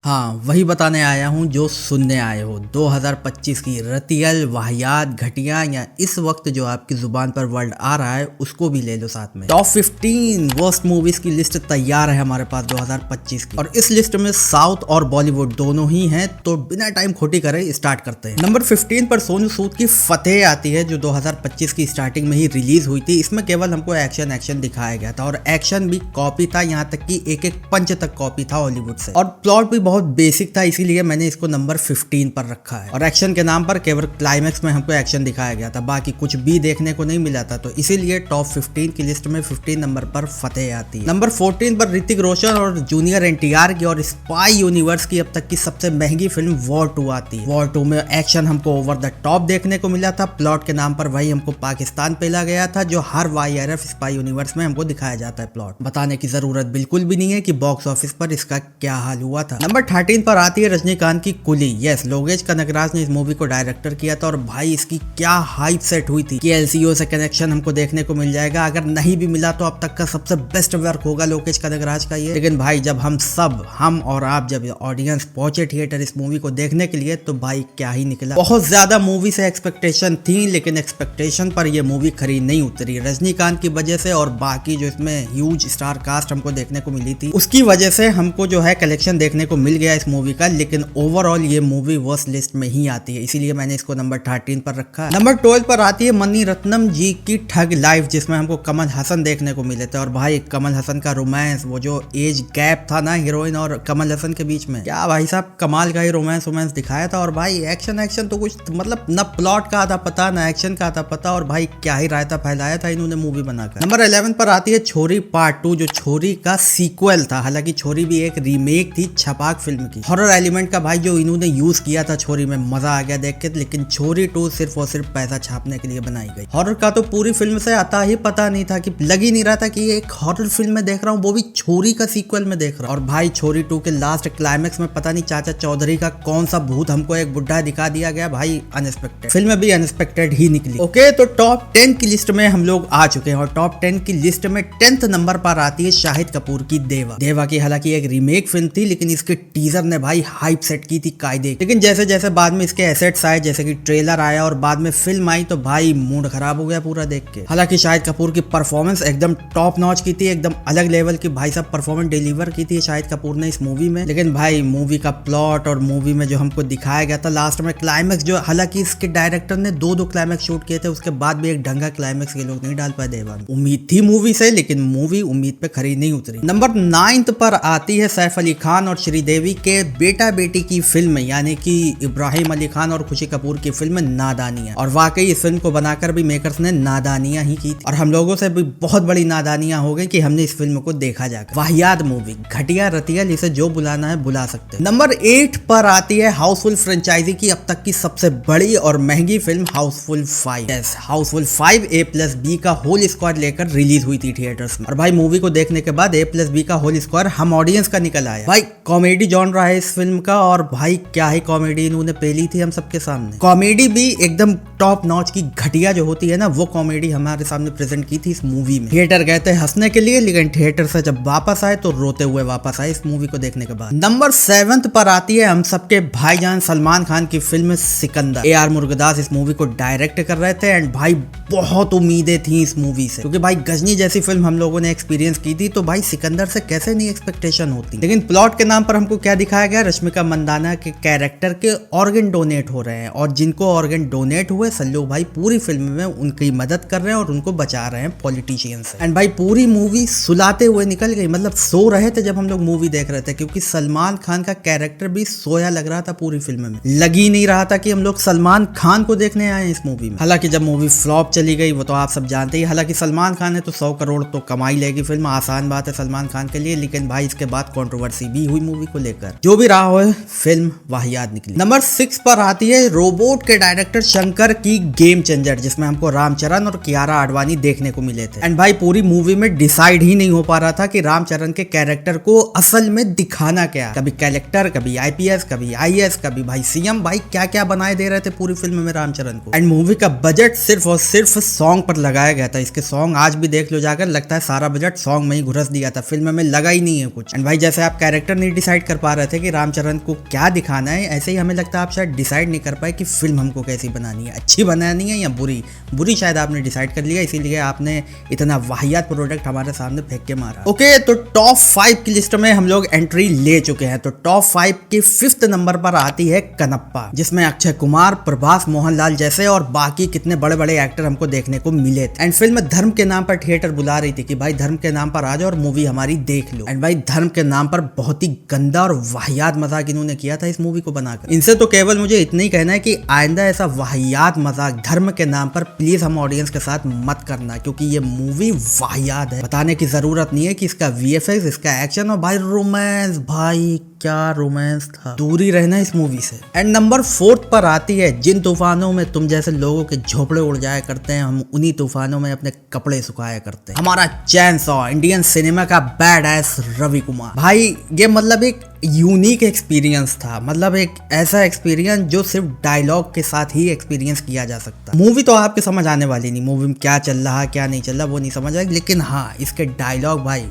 हाँ, वही बताने आया हूँ जो सुनने आए हो। 2025 की रतियल वाहियात घटिया या इस वक्त जो आपकी जुबान पर वर्ड आ रहा है उसको भी ले लो साथ में। टॉप 15 वर्स्ट मूवीज की लिस्ट तैयार है हमारे पास 2025 की, और इस लिस्ट में साउथ और बॉलीवुड दोनों ही हैं। तो बिना टाइम खोटी करे स्टार्ट करते हैं। नंबर 15 पर सोनू सूद की फतेह आती है, जो 2025 की स्टार्टिंग में ही रिलीज हुई थी। इसमें केवल हमको एक्शन दिखाया गया था, और एक्शन भी कॉपी था, यहाँ तक कि एक पंच तक कॉपी था हॉलीवुड से, और प्लॉट भी बहुत बेसिक था, इसीलिए मैंने इसको नंबर 15 पर रखा है। और एक्शन के नाम पर केवल क्लाइमेक्स में हमको एक्शन दिखाया गया था, बाकी कुछ भी देखने को नहीं मिला था। तो इसीलिए टॉप 15 की लिस्ट में 15 नंबर पर फतेह आती है। नंबर 14 पर ऋतिक रोशन और जूनियर एनटीआर की और स्पाई यूनिवर्स की अब तक की सबसे महंगी फिल्म वॉर 2 आती है। वॉर 2 में एक्शन हमको ओवर द टॉप देखने को मिला था। प्लॉट के नाम पर वही हमको पाकिस्तान पेला गया था, जो हर YRF स्पाई यूनिवर्स में हमको दिखाया जाता है। प्लॉट बताने की जरूरत बिल्कुल भी नहीं है कि बॉक्स ऑफिस पर इसका क्या हाल हुआ था। नंबर 13 पर आती है रजनीकांत की कुली। यस, लोकेश कनगराज ने इस मूवी को डायरेक्टर किया था, और भाई इसकी क्या हाइप सेट हुई थी कि LCO से कनेक्शन हमको देखने को मिल जाएगा। अगर नहीं भी मिला तो अब तक का सबसे बेस्ट वर्क होगा लोकेश कनगराज का ये। लेकिन भाई जब हम और आप जब ऑडियंस पहुंचे थिएटर इस मूवी को देखने के लिए, तो भाई क्या ही निकला। बहुत ज्यादा मूवी से एक्सपेक्टेशन थी, लेकिन एक्सपेक्टेशन पर ये मूवी खरी नहीं उतरी। रजनीकांत की वजह से और बाकी जो इसमें ह्यूज स्टार कास्ट हमको देखने को मिली थी, उसकी वजह से हमको जो है कलेक्शन देखने को मिल गया इस मूवी का। लेकिन ओवरऑल ये मूवी वर्स्ट लिस्ट में ही आती है, इसीलिए मैंने इसको नंबर 13 पर रखा है। नंबर 12 पर आती है मनी रत्नम जी की ठग लाइफ, जिसमें हमको कमल हसन देखने को मिले थे। और भाई कमल हसन का रोमांस, वो जो एज गैप था ना हीरोइन और कमल हसन के बीच में, क्या भाई साहब कमाल का ही रोमांस दिखाया था। और भाई एक्शन तो कुछ मतलब न प्लॉट का था पता, न एक्शन का था पता, और भाई क्या ही रायता फैलाया था इन्होंने मूवी बनाकर। नंबर 11 पर आती है छोरी पार्ट 2, जो छोरी का सीक्वल था। हालांकि छोरी भी एक रीमेक थी छपाक फिल्म की। हॉरर एलिमेंट का भाई जो इन्होंने यूज किया था छोरी में, मजा आ गया देख के। लेकिन छोरी 2 सिर्फ और सिर्फ पैसा छापने के लिए बनाई गई। हॉरर का तो पूरी फिल्म से आता ही पता नहीं था, कि लग ही नहीं रहा था कि एक हॉरर फिल्म में देख रहा हूँ, वो भी छोरी का सीक्वल में देख रहा हूँ। और भाई छोरी 2 के लास्ट क्लाइमेक्स में पता नहीं चाचा चौधरी का कौन सा भूत हमको एक बुढ़ा दिखा दिया गया। भाई अनएक्सपेक्टेड, फिल्म भी अनएक्सपेक्टेड ही निकली। ओके, तो टॉप 10 की लिस्ट में हम लोग आ चुके हैं, और टॉप 10 की लिस्ट में 10th नंबर पर आती है शाहिद कपूर की देवा की। हालांकि एक रीमेक फिल्म थी, लेकिन इसके टीजर ने भाई हाइप सेट की थी कायदे। लेकिन जैसे जैसे बाद में इसके एसेट्स आए, जैसे कि ट्रेलर आया और बाद में फिल्म आई, तो भाई मूड खराब हो गया पूरा देख के। हालांकि शाहिद कपूर की परफॉर्मेंस एकदम टॉप नॉच की थी, एकदम अलग लेवल की भाई साहब परफॉर्मेंस डिलीवर की थी शाहिद कपूर ने इस मूवी में। लेकिन भाई मूवी का प्लॉट और मूवी में जो हमको दिखाया गया था लास्ट में क्लाइमेक्स, जो हालांकि इसके डायरेक्टर ने दो क्लाइमेक्स शूट किए थे, उसके बाद भी एक ढंगा क्लाइमेक्स ये लोग नहीं डाल पाए देवा में। उम्मीद थी मूवी से, लेकिन मूवी उम्मीद पे खरी नहीं उतरी। नंबर 9 पर आती है सैफ अली खान और श्रीदेवी के बेटा बेटी की फिल्म, यानी कि इब्राहिम अली खान और खुशी कपूर की फिल्म नादानियां। और वाकई इस फिल्म को बनाकर भी मेकर्स ने नादानियां ही की थी, और हम लोगों से भी बहुत बड़ी नादानियां हो गई कि हमने इस फिल्म को देखा जाकर। वाहियात मूवी, घटिया रतियल, इसे जो बुलाना है बुला सकते हैं। नंबर 8 पर आती है हाउसफुल फ्रेंचाइजी की अब तक की सबसे बड़ी और महंगी film Housefull 5। Yes, Housefull 5 A+B का होल स्क्वाड लेकर रिलीज हुई थी थिएटर्स में। और भाई मूवी को देखने के बाद A+B का होल स्क्वाड हम ऑडियंस का निकल आया। भाई कॉमेडी जॉनरा है इस फिल्म का, और भाई क्या ही कॉमेडी इन्होंने पेली थी हम सबके सामने। कॉमेडी भी एकदम टॉप नॉच की, घटिया जो होती है ना, वो कॉमेडी हमारे सामने प्रेजेंट की थी इस मूवी में। थिएटर गए थे हंसने के लिए, लेकिन थिएटर से जब वापस आए तो रोते हुए वापस आए इस मूवी को देखने के बाद। नंबर 7 पर आती है हम सबके भाईजान सलमान खान की फिल्म सिकंदर। AR मुर्गदास इस मूवी को डायरेक्ट कर रहे थे, एंड भाई बहुत उम्मीदें थी इस मूवी से, क्योंकि भाई गजनी जैसी फिल्म हम लोगों ने एक्सपीरियंस की थी, तो भाई सिकंदर से कैसे नहीं एक्सपेक्टेशन होती। लेकिन प्लॉट के नाम पर हमको क्या दिखाया गया, रश्मिका मंदाना के कैरेक्टर के ऑर्गन डोनेट हो रहे हैं, और जिनको ऑर्गन डोनेट हुए सल्लू भाई पूरी फिल्म में उनकी मदद कर रहे हैं और उनको बचा रहे हैं पॉलिटिशियन से। एंड भाई पूरी मूवी सुलाते हुए निकल गई, मतलब सो रहे थे जब हम लोग मूवी देख रहे थे, क्योंकि सलमान खान का कैरेक्टर भी सोया लग रहा था पूरी फिल्म में। लग ही नहीं रहा था कि हम लोग सलमान खान को देखने आए इस मूवी में। हालांकि जब मूवी फ्लॉप चली गई वो तो आप सब जानते ही। हालांकि सलमान खान ने तो 100 करोड़ तो कमाई लेगी फिल्म, आसान बात है सलमान खान के लिए। लेकिन भाई इसके बाद कंट्रोवर्सी भी हुई मूवी को लेकर। जो भी रहा हो, फिल्म वाहियात निकली। नंबर 6 पर आती है रोबोट के डायरेक्टर शंकर की गेम चेंजर, जिसमें हमको रामचरण और कियारा आडवाणी देखने को मिले थे। एंड भाई पूरी मूवी में डिसाइड ही नहीं हो पा रहा था कि रामचरण के कैरेक्टर को असल में दिखाना क्या, कभी कलेक्टर, कभी IPS, कभी IS, कभी भाई CM। भाई क्या क्या बनाए दे रहे थे पूरी फिल्म में रामचरण को। एंड मूवी का बजट सिर्फ और सिर्फ सॉन्ग पर लगाया गया था। इसके सॉन्ग आज भी देख लो जाकर, लगता है सारा बजट सॉन्ग में ही घुस दिया था, फिल्म में लगा ही नहीं है कुछ। एंड भाई जैसे आप कैरेक्टर नहीं डिसाइड कर कर पा रहे थे कि रामचरण को क्या दिखाना है, ऐसे ही हमें लगता है आप शायद डिसाइड नहीं कर पाए कि फिल्म हमको कैसी बनानी है, अच्छी बनानी है या बुरी। बुरी शायद आपने डिसाइड कर लिया, इसीलिए आपने इतना वाहियात प्रोडक्ट हमारे सामने फेंक के मारा। ओके, तो टॉप 5 की लिस्ट में हम लोग एंट्री ले चुके हैं। तो टॉप 5 के 5th नंबर पर आती है कनप्पा, जिसमें अक्षय कुमार, प्रभास, मोहनलाल जैसे और बाकी कितने बड़े बड़े एक्टर हमको देखने को मिले थे। एंड फिल्म धर्म के नाम पर थिएटर बुला रही थी कि भाई धर्म के नाम पर आ जाओ और मूवी हमारी देख लो। एंड भाई धर्म के नाम पर बहुत ही गंदा और वाहियात मजाक इन्होंने किया था इस मूवी को बनाकर। इनसे तो केवल मुझे इतना ही कहना है कि आइंदा ऐसा वाहियात मजाक धर्म के नाम पर प्लीज हम ऑडियंस के साथ मत करना, क्योंकि ये मूवी वाहियात है। बताने की जरूरत नहीं है कि इसका VFX, इसका एक्शन और भाई रोमांस, भाई क्या रोमांस था, दूरी रहना इस मूवी से। एंड नंबर 4 पर आती है जिन तूफानों में तुम जैसे लोगों के झोपड़े उड़ जाया करते हैं, हम उन्हीं तूफानों में अपने कपड़े सुखाया करते हैं। हमारा चैनसॉ, इंडियन सिनेमा का बैड एस रवि कुमार। भाई ये मतलब एक यूनिक एक्सपीरियंस था, मतलब एक ऐसा एक्सपीरियंस जो सिर्फ डायलॉग के साथ ही एक्सपीरियंस किया जा सकता। मूवी तो आपके समझ आने वाली नहीं, मूवी में क्या चल रहा क्या नहीं चल रहा वो नहीं समझ आएगी, लेकिन हाँ इसके डायलॉग भाई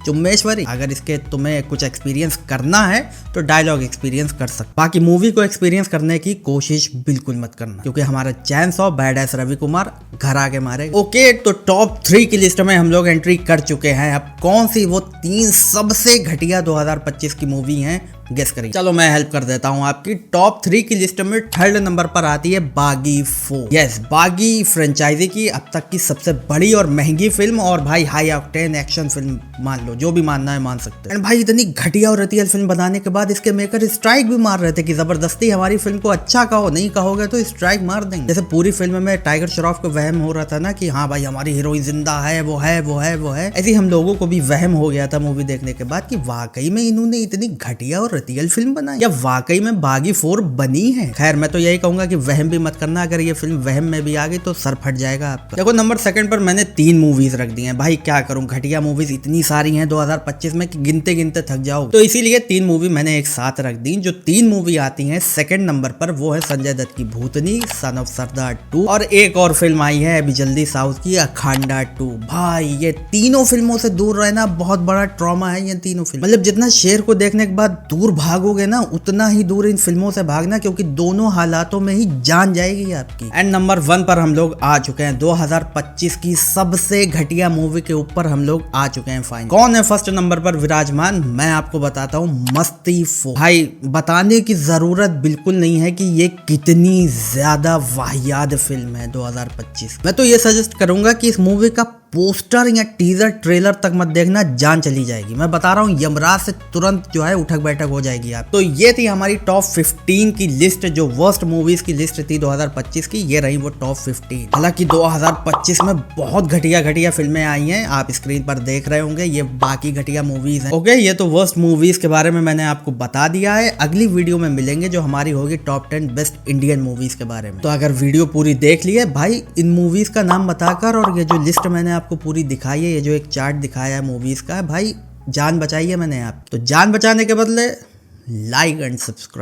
चुम्मेश्वरी। अगर इसके तुम्हें कुछ एक्सपीरियंस करना है तो डायलॉग एक्सपीरियंस कर सकते, बाकी मूवी को एक्सपीरियंस करने की कोशिश बिल्कुल मत करना, क्योंकि हमारा चैनसॉ बैड एस रवि कुमार घर आके मारे। ओके, तो टॉप 3 की लिस्ट में हम लोग एंट्री कर चुके हैं। अब कौन सी वो 3 सबसे घटिया 2025 की मूवी हैं, गेस करिए। चलो मैं हेल्प कर देता हूँ आपकी। टॉप 3 की लिस्ट में 3rd नंबर पर आती है बागी 4। यस, बागी फ्रेंचाइजी की अब तक की सबसे बड़ी और महंगी फिल्म और भाई हाई ऑक्टेन एक्शन फिल्म, मान लो जो भी मानना है मान सकते हैं। एंड भाई इतनी घटिया और रतियल फिल्म बनाने के बाद इसके मेकर स्ट्राइक भी मार रहे थे कि जबरदस्ती हमारी फिल्म को अच्छा कहो, नहीं कहोगे तो स्ट्राइक मार देंगे। जैसे पूरी फिल्म में टाइगर श्रॉफ को वहम हो रहा था ना कि हाँ भाई हमारी हीरोइन जिंदा है, वो है वो है वो है, ऐसे हम लोगों को भी वहम हो गया था मूवी देखने के बाद कि वाकई में इन्होंने इतनी घटिया और रतियल फिल्म बनाई या वाकई में बागी 4 बनी है। खैर मैं तो यही कहूंगा कि वहम भी मत करना, अगर ये फिल्म वहम में भी आ गई तो सर फट जाएगा आपका। देखो नंबर 2 पर मैंने 3 मूवीज रख दी हैं। भाई क्या करूं, घटिया मूवीज इतनी सारी हैं 2025 में कि गिनते गिनते थक जाओ, तो इसीलिए 3 मूवी मैंने एक साथ रख दी। जो 3 मूवी आती हैं 2nd नंबर पर वो है संजय दत्त की भूतनी, सन ऑफ सरदार 2 और एक और फिल्म आई है अभी जल्दी साउथ की अखांडा 2। भाई ये तीनों फिल्मों से दूर रहना बहुत बड़ा ट्रॉमा है ये तीनों फिल्म। मतलब जितना शेर को देखने के बाद दूर भागोगे ना उतना ही दूर इन फिल्मों से भागना, क्योंकि दोनों हालातों में ही जान जाएगी आपकी। एंड नंबर 1 पर हम लोग आ चुके हैं 2025 की सबसे घटिया मूवी के ऊपर हम लोग आ चुके हैं फाइन। कौन है 1st नंबर पर विराजमान, मैं आपको बताता हूँ, मस्ती 4। भाई बताने की जरूरत बिल्कुल नहीं है कि ये कितनी ज्यादा वाहियात फिल्म है 2025। मैं तो ये सजेस्ट करूंगा कि इस मूवी का पोस्टर या टीजर ट्रेलर तक मत देखना, जान चली जाएगी। मैं बता रहा हूँ यमराज से तुरंत जो है उठक बैठक हो जाएगी आप। तो ये थी हमारी टॉप 15 की लिस्ट, जो वर्स्ट मूवीज की लिस्ट थी 2025 की, ये रही वो टॉप 15। हालांकि 2025 में बहुत घटिया घटिया फिल्में आई हैं, आप स्क्रीन पर देख रहे होंगे, ये बाकी घटिया मूवीज हैं। ओके, ये तो वर्स्ट मूवीज के बारे में मैंने आपको बता दिया है। अगली वीडियो में मिलेंगे जो हमारी होगी टॉप 10 बेस्ट इंडियन मूवीज के बारे में। तो अगर वीडियो पूरी देख ली है भाई, इन मूवीज का नाम बताकर और ये जो लिस्ट मैंने आपको पूरी दिखाई है, ये जो एक चार्ट दिखाया है मूवीज का, भाई जान बचाई है मैंने आप। तो जान बचाने के बदले लाइक एंड सब्सक्राइब।